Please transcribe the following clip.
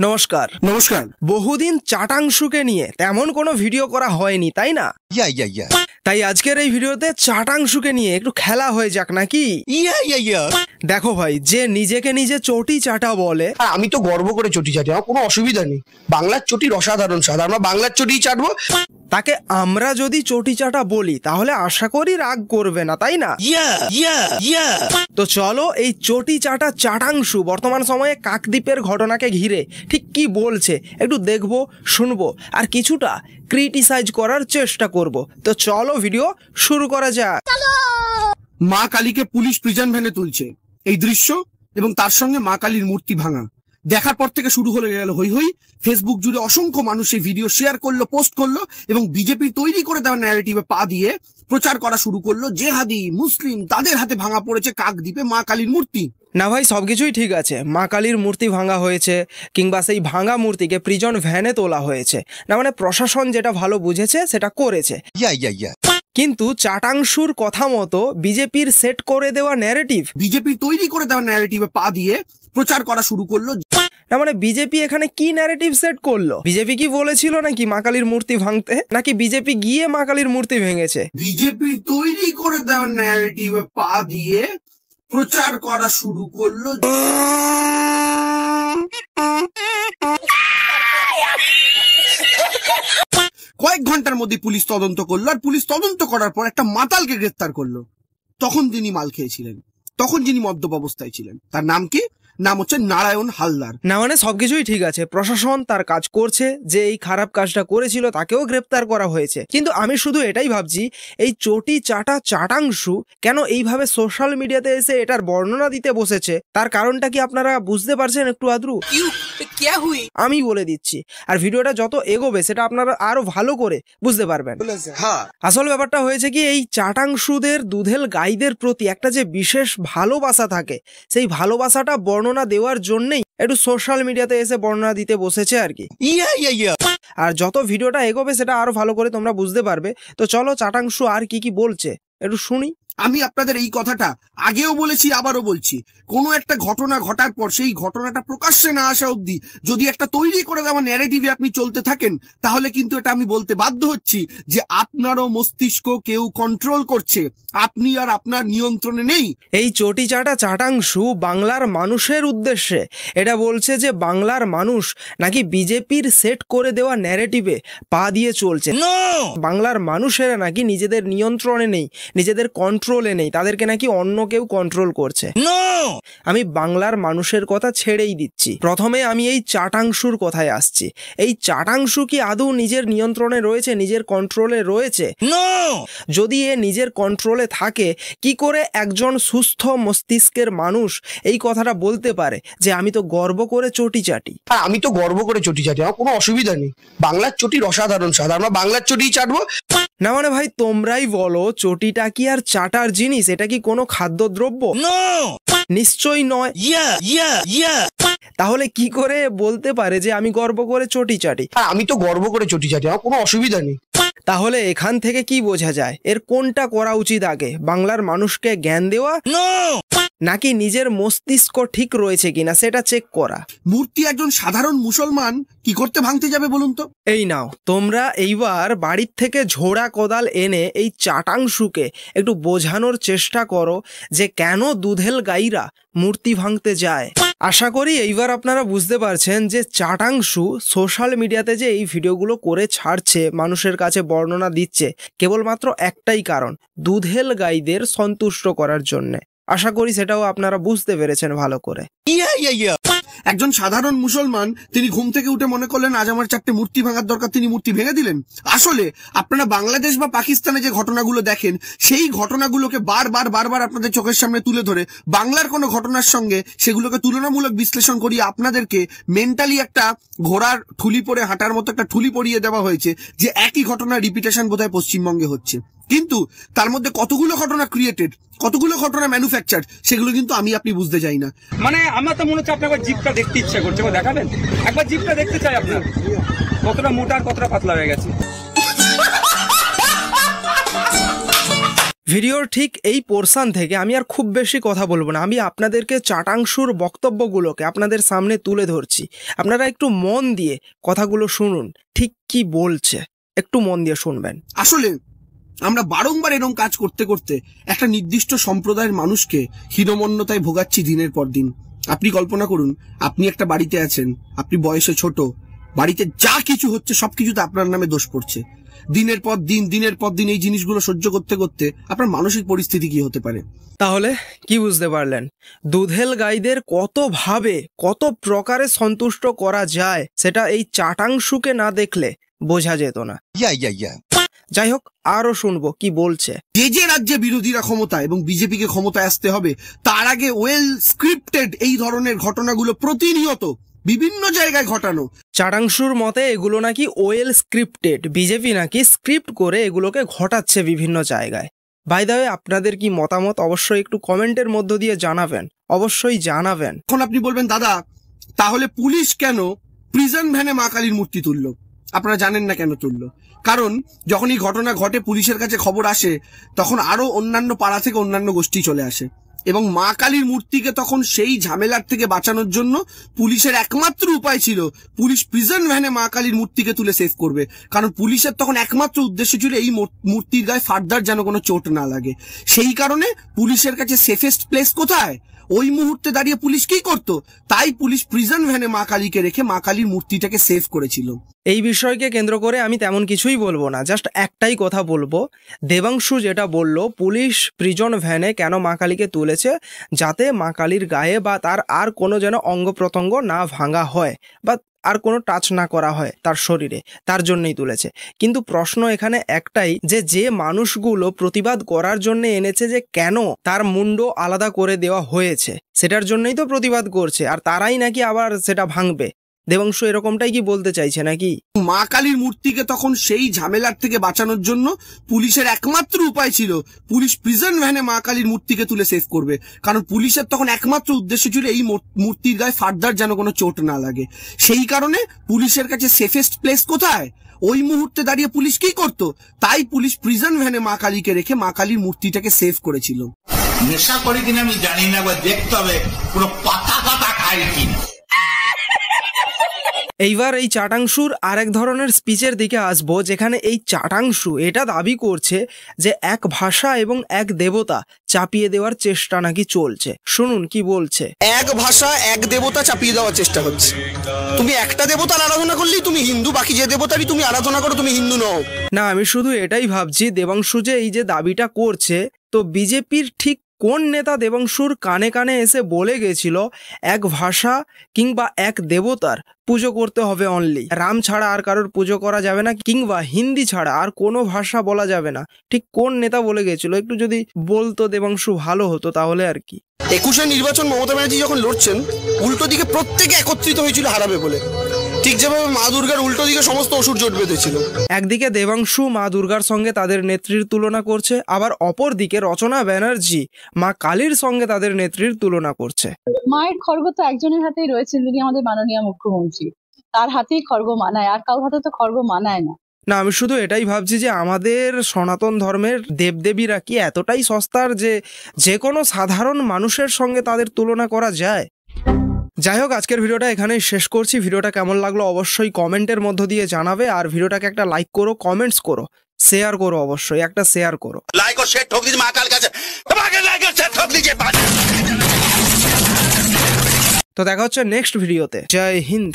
নমস্কার। নমস্কার। বহুদিন চাটাংশুকে নিয়ে তেমন কোনো ভিডিও করা হয়নি, তাই না? তাই আজকের এই ভিডিওতে চাটাংশুকে নিয়ে একটু খেলা হয়ে যাক নাকি? দেখো ভাই, যে নিজেকে নিজে চটি চাটা বলে, আমি তো গর্ব করে চটি চাটি, আমার কোনো অসুবিধা নেই। বাংলার চটির অসাধারণ স্বাদ, আমরা বাংলার চটি চাটবো। তাকে আমরা যদি চটি চাটা বলি তাহলে আশা করি রাগ করবে না, তাই না? তো চলো এই চটি চাটা চাটাংশু বর্তমান সময়ে কাকদ্বীপের ঘটনাকে ঘিরে ঠিক কি বলছে একটু দেখবো, শুনবো আর কিছুটা ক্রিটিসাইজ করার চেষ্টা করব। তো চলো ভিডিও শুরু করা যাক। মা কালীকে পুলিশ প্রিজন ভ্যানে তুলছে, এই দৃশ্য এবং তার সঙ্গে মা কালীর মূর্তি ভাঙা দেখার পর থেকে শুরু হয়ে গেল হই হই। ফেসবুক জুড়ে অসংখ্য মানুষ এই ভিডিও শেয়ার করলো, পোস্ট করলো এবং বিজেপি তৈরি করে দেওয়া ন্যারেটিভে পা দিয়ে প্রচার করা শুরু করলো। জেহাদি মুসলিম তাদের হাতে ভাঙা পড়েছে কাকদ্বীপে মা কালীর মূর্তি। না ভাই, সবকিছুই ঠিক আছে, মা কালীর মূর্তি ভাঙা হয়েছে কিংবা সেই ভাঙা মূর্তিকে প্রিজন ভ্যানে তোলা হয়েছে, না মানে প্রশাসন যেটা ভালো বুঝেছে সেটা করেছে। কিন্তু চাটাংশুর কথা মতো বিজেপির সেট করে দেওয়া ন্যারেটিভ, বিজেপি তৈরি করে দেওয়া ন্যারেটিভে পা দিয়ে প্রচার করা শুরু করলো। না মানে বিজেপি এখানে কি ন্যারেটিভ সেট করলো? বিজেপি কি বলেছিল নাকি মা কালীর মূর্তি ভাঙতে, নাকি বিজেপি গিয়ে মা কালীর মূর্তি ভেঙেছে? বিজেপি তৈরি করে দেওয়া ন্যারেটিভে পা দিয়ে প্রচার করা শুরু করলো। কয়েক ঘন্টার মধ্যে পুলিশ তদন্ত করলো, আর পুলিশ তদন্ত করার পর একটা মাতালকে গ্রেফতার করলো। তখন তিনি মাল খেয়েছিলেন, তখন যিনি মদ্যপ অবস্থায় ছিলেন। তার নাম কি? নাম হচ্ছে নারায়ণ হালদার। না মানে সবকিছুই ঠিক আছে, প্রশাসন তার কাজ করছে, যে এই খারাপ কাজটা করেছিল তাকেও গ্রেপ্তার করা হয়েছে। কিন্তু আমি শুধু এটাই ভাবছি, এই চটি চাটা চাটাংশু কেন এইভাবে সোশ্যাল মিডিয়াতে এসে এটার বর্ণনা দিতে বসেছে? তার কারণটা কি আপনারা বুঝতে পারছেন একটু আদ্রু? আমি বলে দিচ্ছি, আর ভিডিওটা যত এগোবে সেটা আপনারা আরো ভালো করে বুঝতে পারবেন। আসল ব্যাপারটা হয়েছে কি, এই চাটাংশুদের দুধেল গাইদের প্রতি একটা যে বিশেষ ভালোবাসা থাকে, সেই ভালোবাসাটা বর্ণনা দেওয়ার জন্যই একটু সোশ্যাল মিডিয়াতে এসে বর্ণনা দিতে বসেছে আর কি। আর যত ভিডিওটা এগোবে সেটা আরো ভালো করে তোমরা বুঝতে পারবে। তো চলো চাটাংশু আর কি কি বলছে একটু শুনি। আমি আপনাদের এই কথাটা আগেও বলেছি, আবারও বলছি, কোনো একটা ঘটনা ঘটার পর সেই ঘটনাটা প্রকাশ্যে না আসা অবধি যদি একটা তৈরি করে দেওয়া ন্যারেটিভে আপনি চলতে থাকেন, তাহলে কিন্তু এটা আমি বলতে বাধ্য হচ্ছি যে আপনারও মস্তিষ্ক কেউ কন্ট্রোল করছে, আপনি আর আপনার নিয়ন্ত্রণে নেই। এই চটি চাটা চাটাংশু বাংলার মানুষের উদ্দেশ্যে এটা বলছে যে বাংলার মানুষ নাকি বিজেপির সেট করে দেওয়া ন্যারেটিভে পা দিয়ে চলছে। বাংলার মানুষেরা নাকি নিজেদের নিয়ন্ত্রণে নেই, নিজেদের কন্ট্রোলে নেই, তাদেরকে নাকি অন্য কেউ কন্ট্রোল করছে। আমি বাংলার মানুষের কথা ছেড়েই দিচ্ছি, প্রথমে আমি এই চাটাংশুর কথায় আসছি। এই চাটাংশু কি আদৌ নিজের নিয়ন্ত্রণে রয়েছে, নিজের কন্ট্রোলে রয়েছে? যদি এ নিজের কন্ট্রোলে থাকে, কি করে একজন সুস্থ মস্তিষ্কের মানুষ এই কথাটা বলতে পারে যে আমি তো গর্ব করে চটি চাটি? আমি তো গর্ব করে চটি চাটি, আমার কোনো অসুবিধা নেই। বাংলার চটির অসাধারণ স্বাদ, আমরা বাংলার চটি চাটবো। না মানে ভাই, তোমরাই বলো, চটিটা কি আর চাটার জিনিস? এটা কি কোনো খাদ্যদ্রব্য? নিশ্চয়ই নয়। তাহলে কি করে বলতে পারে যে আমি গর্ব করে চটি চাটি? আমি তো গর্ব করে চটি চাটি, আমার কোনো অসুবিধা নেই। তাহলে এখান থেকে কি বোঝা যায়, এর কোনটা করা উচিত আগে? বাংলার মানুষকে জ্ঞান দেওয়া, নাকি নিজের মস্তিষ্ক ঠিক রয়েছে কিনা সেটা চেক করা? মূর্তি একজন সাধারণ মুসলমান কি করতে ভাঙতে যাবে বলুন তো? এই নাও, তোমরা এইবার বাড়ির থেকে ঝোড়া কোদাল এনে এই চাটাংশুকে একটু বোঝানোর চেষ্টা করো যে কেন দুধেল গাইরা মূর্তি ভাঙতে যায়। আশা করি এইবার আপনারা বুঝতে পারছেন যে চাটাংশু সোশ্যাল মিডিয়াতে যে এই ভিডিওগুলো করে ছাড়ছে, মানুষের কাছে বর্ণনা দিচ্ছে, কেবলমাত্র একটাই কারণ, দুধেল গাইদের সন্তুষ্ট করার জন্য। আশা করি সেটাও আপনারা বুঝতে পেরেছেন ভালো করে। একজন সাধারণ মুসলমান তিনি ঘুম থেকে উঠে মনে করলেন আজ আমার 4টে মূর্তি ভাঙার দরকার, তিনি মূর্তি ভেঙে দিলেন। আসলে আপনারা বাংলাদেশ বা পাকিস্তানে যে ঘটনাগুলো দেখেন, সেই ঘটনাগুলোকে বারবার আপনাদের চোখের সামনে তুলে ধরে বাংলার কোনো ঘটনার সঙ্গে সেগুলোকে তুলনামূলক বিশ্লেষণ করিয়ে আপনাদেরকে মেন্টালি একটা ঘোড়ার ঠুলি পরে হাঁটার মতো একটা ঠুলি পরিয়ে দেওয়া হয়েছে যে একই ঘটনার রিপিটেশন বোধহয় পশ্চিমবঙ্গে হচ্ছে। কিন্তু তার মধ্যে কতগুলো ঘটনা ক্রিয়েটেড, কতগুলো ঘটনা ম্যানুফ্যাকচার, সেগুলো কিন্তু আমি আপনি বুঝতে চাই না। মানে আমার তো মনে হচ্ছে আপনার একবার জিপটা দেখতে ইচ্ছা করছে, দেখাবেন? একবার জিপটা দেখতে চাই আপনার, কতটা মোটা আর কতটা পাতলা হয়ে গেছে। ভিডিওর ঠিক এই পোর্শন থেকে আমি আর খুব বেশি কথা বলবো না, আমি আপনাদেরকে চাটাংশুর বক্তব্যগুলোকে আপনাদের সামনে তুলে ধরছি। আপনারা একটু মন দিয়ে কথাগুলো শুনুন, ঠিক কি বলছে একটু মন দিয়ে শুনবেন। আসলে আমরা বারংবার এরকম কাজ করতে করতে একটা নির্দিষ্ট সম্প্রদায়ের মানুষকে হীনমন্যতায় ভোগাচ্ছি দিনের পর দিন। আপনি কল্পনা করুন, আপনি একটা বাড়িতে আছেন, আপনি বয়সে ছোট, বাড়িতে যা কিছু হচ্ছে সবকিছুতে আপনার নামে দোষ পড়ছে। দিনের পর দিন এই জিনিসগুলো সহ্য করতে করতে আপনার মানসিক পরিস্থিতি কি হতে পারে? তাহলে কি বুঝতে পারলেন, দুধেল গাইদের কতভাবে কত প্রকারে সন্তুষ্ট করা যায় সেটা এই চাটাংশুকে না দেখলে বোঝা যেত না। যাই হোক, আরো শুনবো কি বলছে। যে রাজ্যে বিরোধীরা ক্ষমতায় এবং বিজেপিকে ক্ষমতায় আসতে হবে তার আগে ওয়েল স্ক্রিপ্টেড এই ধরনের ঘটনাগুলো প্রতিনিয়ত বিভিন্ন জায়গায় ঘটানো। চাটাংশুর মতে এগুলো নাকি ওয়েল স্ক্রিপ্টেড, বিজেপি নাকি স্ক্রিপ্ট করে এগুলোকে ঘটাচ্ছে বিভিন্ন জায়গায়। বাই দ্য ওয়ে, আপনাদের কি মতামত অবশ্যই একটু কমেন্টের মধ্য দিয়ে জানাবেন, অবশ্যই জানাবেন। এখন আপনি বলবেন, দাদা তাহলে পুলিশ কেন প্রিজন ভ্যানে মা কালীর মূর্তি তুললো? আপনারা জানেন না কেন তুললো? কারণ যখন এই ঘটনা ঘটে পুলিশের কাছে খবর আসে, তখন আরো অন্যান্য পাড়া থেকে অন্যান্য গোষ্ঠী চলে আসে এবং মা কালীর মূর্তিকে তখন সেই ঝামেলার থেকে বাঁচানোর জন্য পুলিশের একমাত্র উপায় ছিল পুলিশ প্রিজন ভ্যানে মা কালীর মূর্তিকে তুলে সেভ করবে। কারণ পুলিশের তখন একমাত্র উদ্দেশ্য ছিল এই মূর্তির গায়ে ফার্দার যেন কোনো চোট না লাগে। সেই কারণে পুলিশের কাছে সেফেস্ট প্লেস কোথায়? ওই মুহূর্তে দাঁড়িয়ে পুলিশ কি করতো? তাই পুলিশ প্রিজন ভ্যানে মা কালীকে রেখে মা কালীর মূর্তিটাকে সেভ করেছিল। এই বিষয়কে কেন্দ্র করে আমি তেমন কিছুই বলবো না, জাস্ট একটাই কথা বলবো। দেবাংশু যেটা বলল, পুলিশ প্রিজন ভ্যানে কেন মা কালীকে তুলেছে, যাতে মা কালীর গায়ে বা তার আর কোনো যেন অঙ্গ প্রত্যঙ্গ না ভাঙা হয় বা আর কোনো টাচ না করা হয় তার শরীরে, তার জন্যই তুলেছে। কিন্তু প্রশ্ন এখানে একটাই, যে মানুষগুলো প্রতিবাদ করার জন্য এনেছে, যে কেন তার মুন্ড আলাদা করে দেওয়া হয়েছে সেটার জন্যই তো প্রতিবাদ করছে, আর তারাই নাকি আবার সেটা ভাঙবে। দেবাংশু এরকমটাই কি বলতে চাইছে নাকি? মা কালীর মূর্তিকে তখন সেই ঝামেলার থেকে বাঁচানোর জন্য পুলিশের একমাত্র উপায় ছিল পুলিশ প্রিজন ভ্যানে মা কালীর মূর্তিকে তুলে সেভ করবে। কারণ পুলিশের তখন একমাত্র উদ্দেশ্য ছিল এই মূর্তির গায়ে ফার্দার যেন কোনো চোট না লাগে। সেই কারণে পুলিশের কাছে সেফেস্ট প্লেস কোথায়? ওই মুহূর্তে দাঁড়িয়ে পুলিশ কি করতো? তাই পুলিশ প্রিজন ভ্যানে মা কালীকে রেখে মা কালীর মূর্তিটাকে সেভ করেছিল। নেশা করি কিনা আমি জানি না, দেখতে হবে পুরো পাতা পাতা খাই কিনা। এইবার এই চাটাংশুর আরেক ধরনের স্পিচের দিকে আসবো, যেখানে এই চাটাংশু এটা দাবি করছে যে এক ভাষা এবং এক দেবতা চাপিয়ে দেওয়ার চেষ্টা নাকি চলছে। শুনুন কি বলছে। এক ভাষা এক দেবতা চাপিয়ে দেওয়ার চেষ্টা হচ্ছে। তুমি একটা দেবতার আরাধনা করলেই তুমি হিন্দু, বাকি যে দেবতারই তুমি আরাধনা করো তুমি হিন্দু নও। না, আমি শুধু এটাই ভাবছি, দেবাংশু যে এই যে দাবিটা করছে, তো বিজেপির ঠিক কোন নেতা দেবাংশুর কানে কানে এসে বলে গেছিল এক ভাষা কিংবা এক দেবতার পুজো করতে হবে অনলি, রাম ছাড়া আর কারোর পুজো করা যাবে না, কিংবা হিন্দি ছাড়া আর কোনো ভাষা বলা যাবে না? ঠিক কোন নেতা বলে গেছিল? একটু যদি বলতো দেবাংশু ভালো হতো তাহলে আর কি। 21-এর নির্বাচন মমতা ব্যানার্জি যখন লড়ছেন, উল্টো দিকে প্রত্যেকে একত্রিত হয়েছিল হারাবে বলে, ঠিক যেভাবে মা দুর্গার উল্টো দিকে সমস্ত অসুর জোট বেঁধেছিল। একদিকে দেবাংশু মা দুর্গার সঙ্গে তাদের নেত্রীর তুলনা করছে, আবার অপর দিকে রচনা ব্যানার্জি মা কালীর সঙ্গে তাদের নেত্রীর তুলনা করছে। মায়ের খড়গ তো একজনের হাতেই রয়েছে, যিনি আমাদের মাননীয় মুখ্যমন্ত্রী, তার হাতেই খড়গ মানায়, আর কারোর হাতে তো খড়গ মানায় না। না, আমি শুধু এটাই ভাবছি যে আমাদের সনাতন ধর্মের দেবদেবীরা কি এতটাই সস্তার যে কোনো সাধারণ মানুষের সঙ্গে তাদের তুলনা করা যায়? যাই হোক, আজকের ভিডিওটা এখানেই শেষ করছি। ভিডিওটা কেমন লাগলো অবশ্যই কমেন্টের মধ্য দিয়ে জানাবে, আর ভিডিওটাকে একটা লাইক করো, কমেন্টস করো, শেয়ার করো, অবশ্যই একটা শেয়ার করো। লাইক ও শেয়ার ঠক দিয়েছে মহাকাল কাছে, তোমাকে লাইক ও শেয়ার ঠক দিয়েছে। তো দেখা হচ্ছে নেক্সট ভিডিওতে। জয় হিন্দ।